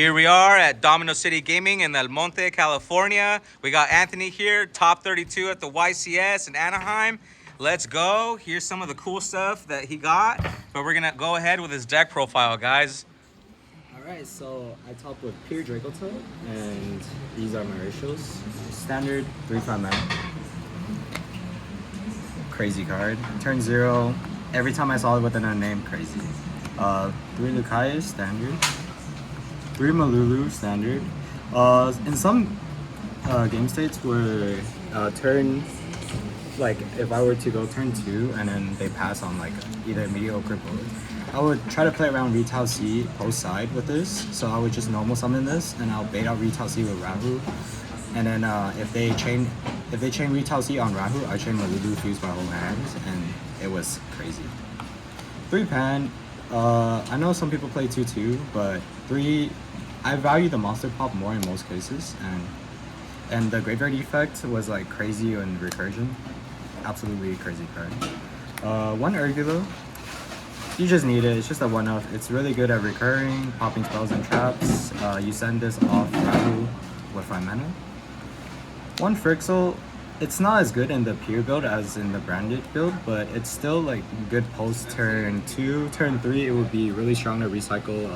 Here we are at Domino City Gaming in El Monte, California. We got Anthony here, top 32 at the YCS in Anaheim. Let's go. Here's some of the cool stuff that he got. But we're gonna go ahead with his deck profile, guys. Alright, so I top with pure DRACOTAIL, and these are my ratios. Standard 3/5 mana. Crazy card. Turn 0. Every time I saw it with an unname, crazy. 3 Lucaeus, standard. 3 Malulu, standard. In some game states where turn, like if I were to go turn 2 and then they pass on like either mediocre board, I would try to play around Retail C post side with this. So I would just normal summon this and I'll bait out Retail C with Rahu. And then if they chain Retail C on Rahu, I chain Malulu fuse my whole hand, and it was crazy. 3 pan. I know some people play 2/2, but 3. I value the monster pop more in most cases, and the graveyard effect was like crazy and recursion. Absolutely crazy card. 1 Urgulo. You just need it. It's just a 1-off. It's really good at recurring, popping spells and traps. You send this off Rahu with 5 mana. 1 Frixel. It's not as good in the pure build as in the branded build, but it's still like good post turn 2. Turn 3, it would be really strong to recycle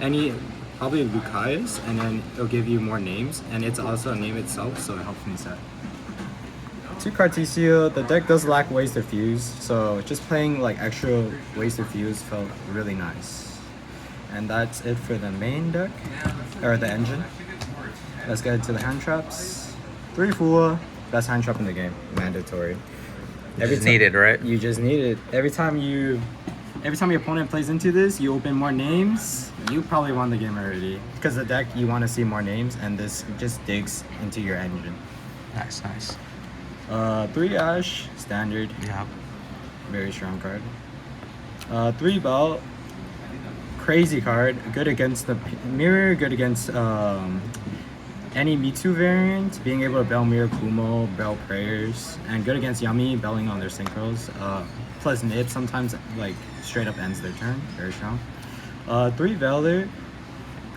any, probably Lucaeus, and then it'll give you more names, and it's also a name itself, so it helps me set. 2 Cartesia. The deck does lack ways to fuse, so just playing like extra ways to fuse felt really nice. And that's it for the main deck, or the engine. Let's get into the hand traps. 3 Fua. Best hand trap in the game, mandatory. Every time needed, right? You just need it. Every time your opponent plays into this, you open more names. You probably won the game already, because the deck you want to see more names, and this just digs into your engine. Nice. 3 Ash, standard. Yeah. Very strong card. 3 Bell, crazy card. Good against the mirror. Good against any Mitsu variant, being able to Bell Mirror Kumo, Bell Prayers, and good against Yummy, belling on their synchros. Plus Nib sometimes like straight up ends their turn, very strong. 3 Velder.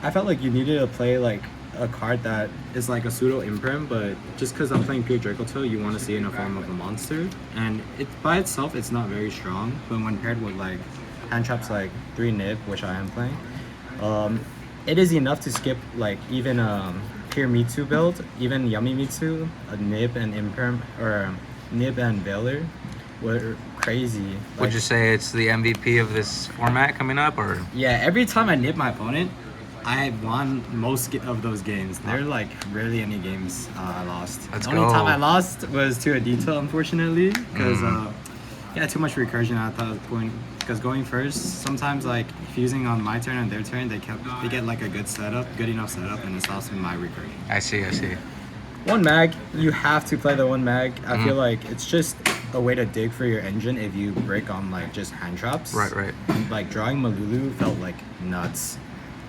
I felt like you needed to play like a card that is like a pseudo imprint, but just because I'm playing pure DRACOTAIL, you want to see it in the form of a monster. And it by itself, it's not very strong, but when paired with like hand traps like 3 Nib, which I am playing, it is enough to skip like even pure Mitsu build, even Yummy Mitsu, a Nib and Imperm, or Nib and Veiler were crazy. Would you say it's the MVP of this format coming up, or? Yeah, every time I nib my opponent, I won most of those games. There are like rarely any games I lost. Let's the go. only time I lost was to a detail, unfortunately, because yeah, too much recursion at that point. Because going first, sometimes like fusing on my turn and their turn, they get like a good enough setup, and it stops my recursion. I see. 1 mag, you have to play the 1 mag. I feel like it's just a way to dig for your engine if you break on like just hand traps. Right. Like drawing Malulu felt like nuts.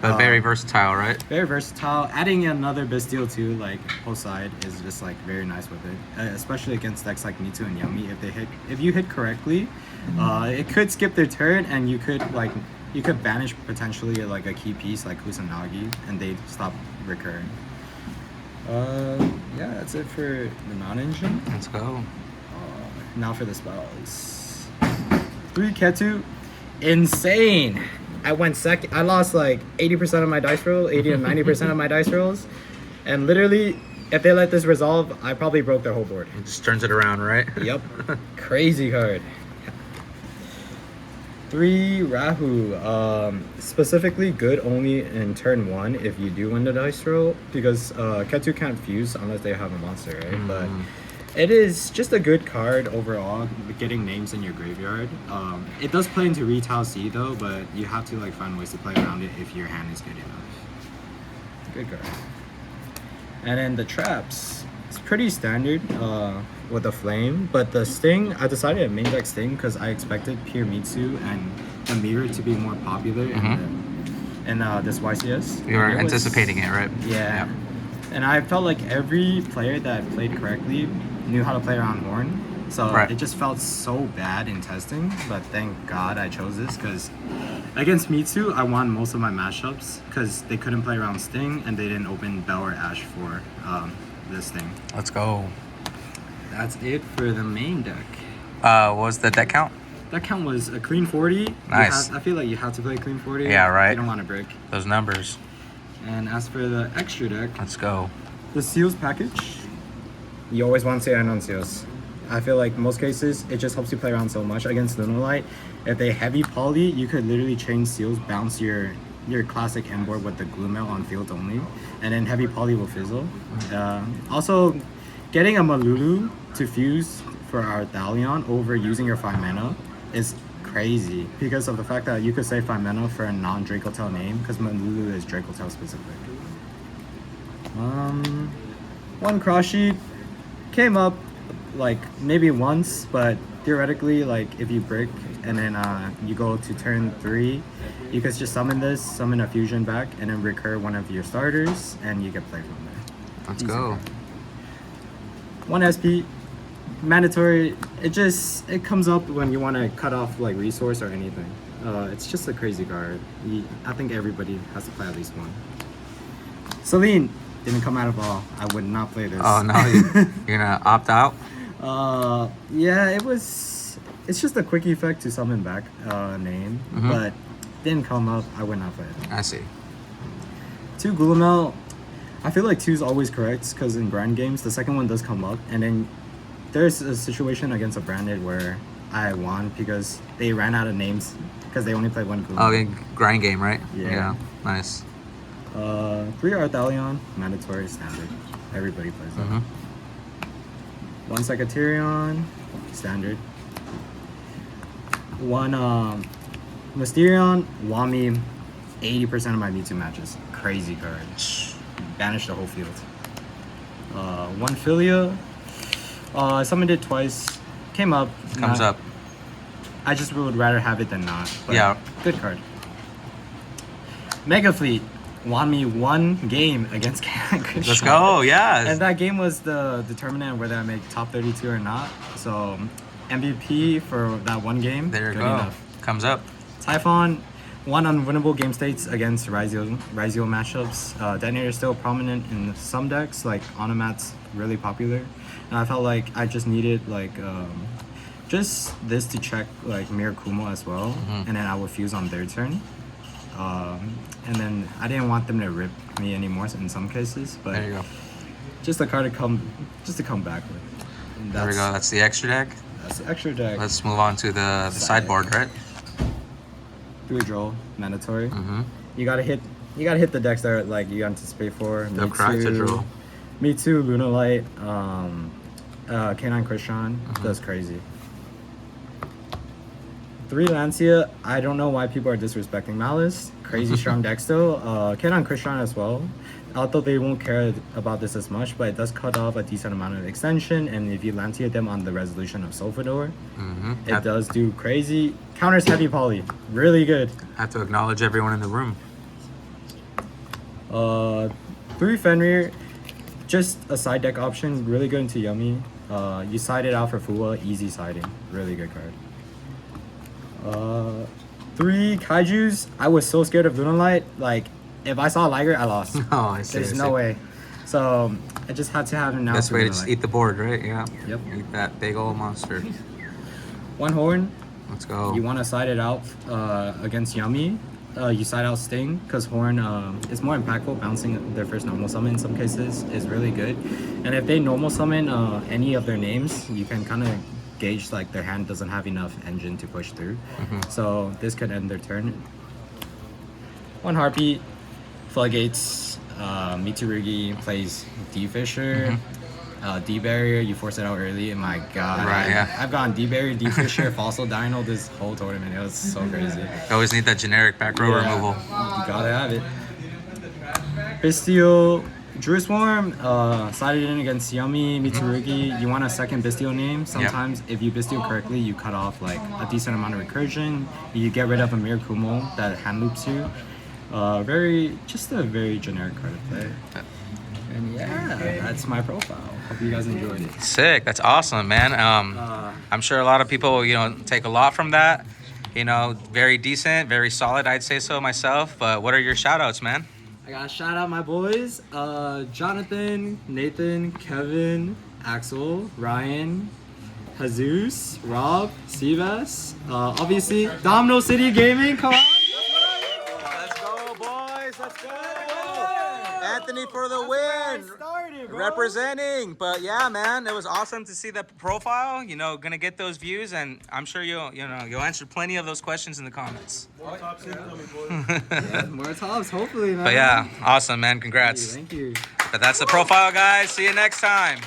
But very versatile, right? Very versatile. Adding another Bastille too, like post side, is just like very nice with it. Especially against decks like Mitsu and Yummy. If you hit correctly, it could skip their turn, and you could banish potentially like a key piece like Kusanagi, and they'd stop recurring. Yeah, that's it for the non-engine. Let's go. Now for the spells. 3 Ketu, insane. I went second. I lost like 80% of my dice roll, 80 to 90% of my dice rolls, and literally, if they let this resolve, I probably broke their whole board. It just turns it around, right? Yep. Crazy card. 3 Rahu. Specifically good only in turn 1 if you do win the dice roll, because Ketu can't fuse unless they have a monster, right? But it is just a good card overall, getting names in your graveyard. It does play into Retail C though, but you have to like find ways to play around it if your hand is good enough. Good card. And then the traps. It's pretty standard with the flame, but the sting, I decided to main deck sting because I expected pure Mitsu and the mirror to be more popular in this YCS. You were anticipating it, right? Yeah. And I felt like every player that played correctly knew how to play around Horn. So Right. it just felt so bad in testing, but thank God I chose this because against Mewtwo, I won most of my matchups because they couldn't play around Sting and they didn't open Bell or Ash for this thing. Let's go. That's it for the main deck. What was the deck count? That count was a clean 40. Nice. I feel like you have to play clean 40. Yeah, right. You don't want to break. Those numbers. And as for the extra deck, Let's go. the Seals package, you always want to say on Seals. I feel like most cases, it just helps you play around so much. Against Lunalight, if they heavy poly, you could literally chain Seals, bounce your classic M board with the Glue Mail on field only, and then heavy poly will fizzle. Also, getting a Malulu to fuse for our Thalion over using your 5 mana is crazy because of the fact that you could save 5 mana for a non-Dracotail name because Malulu is Dracotail specific. One cross sheet came up like maybe once, but theoretically, like if you brick and then you go to turn 3, you could just summon this, summon a fusion back, and then recur one of your starters, and you can play from there. Let's Easy. go. 1 SP, mandatory. It comes up when you want to cut off like resource or anything. It's just a crazy card. I think everybody has to play at least one. Celine didn't come out of all. I would not play this. Oh, no. You're going to opt out? Yeah, it's just a quick effect to summon back name, but didn't come up. I would not play it. I see. 2 Glulamel. I feel like 2 is always correct because in grind games, the second one does come up, and then there's a situation against a branded where I won because they ran out of names because they only played 1 Glulamel. Oh, okay. Grind game, right? Yeah. Nice. 3 Arthalion, mandatory standard. Everybody plays that. 1 Secretarion, standard. 1 Mysterion, Wami, 80% of my Mewtwo matches. Crazy card. Banish the whole field. 1 Philia, summoned it twice. Came up. Comes up. I just would rather have it than not. But Yeah. Good card. Mega Fleet won me 1 game against Canada. Let's go. Yeah. And that game was the determinant of whether I make top 32 or not. So MVP for that 1 game. There you good go. Enough. Comes up. Typhon, 1 unwinnable game states against Raizio matchups. Detonator is still prominent in some decks, like Onomat's really popular. And I felt like I just needed like just this to check like Mirakumo as well, and then I would fuse on their turn. And then I didn't want them to rip me anymore in some cases, but There you go. just a card to come back with. And There we go. That's the extra deck. That's the extra deck. Let's move on to the sideboard, right? 3 draw, mandatory. Mm-hmm. You gotta hit the decks that like you anticipate for. No crack to draw. Me too, Lunalight, K9 Christian, that's crazy. 3 Lancia, I don't know why people are disrespecting Malice. Crazy strong deck still. K9 Christian as well. Although they won't care about this as much, but it does cut off a decent amount of extension, and if you Lancia them on the resolution of Solfador, it does do crazy. Counters heavy poly, really good. Have to acknowledge everyone in the room. 3 Fenrir, just a side deck option, really good into Yummy. You side it out for Fua, easy siding, really good card. 3 Kaijus, I was so scared of Lunalight, like if I saw Liger, I lost. Oh, I see. There's no way. So I just had to have him now. Best for way to just Lunalight. eat the board, right? Yeah. Yep. Eat that big old monster. 1 Horn, Let's go. you want to side it out against Yummy. You side out Sting because Horn is more impactful. Bouncing their first normal summon in some cases is really good. And if they normal summon any of their names, you can kind of gauge like their hand doesn't have enough engine to push through. So this could end their turn. 1 Harpy, Floodgates, Mitsurugi plays D Fisher. D barrier, you force it out early. And my god, Right, yeah. I've gone D barrier, D Fisher, Fossil Dino this whole tournament. It was so crazy. You always need that generic back row removal. You gotta have it. Bistio, Drew Swarm, sided in against Yummy, Mitsurugi. You want a second Bistio name. Sometimes if you Bistio correctly, you cut off like a decent amount of recursion. You get rid of a Mirakumo that hand loops you. Just a very generic card to play. And yeah, that's my profile. Hope you guys enjoyed it. Sick. That's awesome, man. I'm sure a lot of people, take a lot from that. Very decent, very solid, I'd say so myself. But what are your shout outs, man? I gotta shout out my boys, Jonathan, Nathan, Kevin, Axel, Ryan, Jesus, Rob, Sivas, obviously Domino City Gaming, come on! Let's go, boys. Let's go. Anthony for the win. Started, bro. Representing. But yeah, man, it was awesome to see the profile. Gonna get those views, and I'm sure you'll answer plenty of those questions in the comments. More tops incoming, boys. Yeah, more tops, hopefully, man. But yeah, awesome, man. Congrats. Thank you. But that's the profile, guys. See you next time.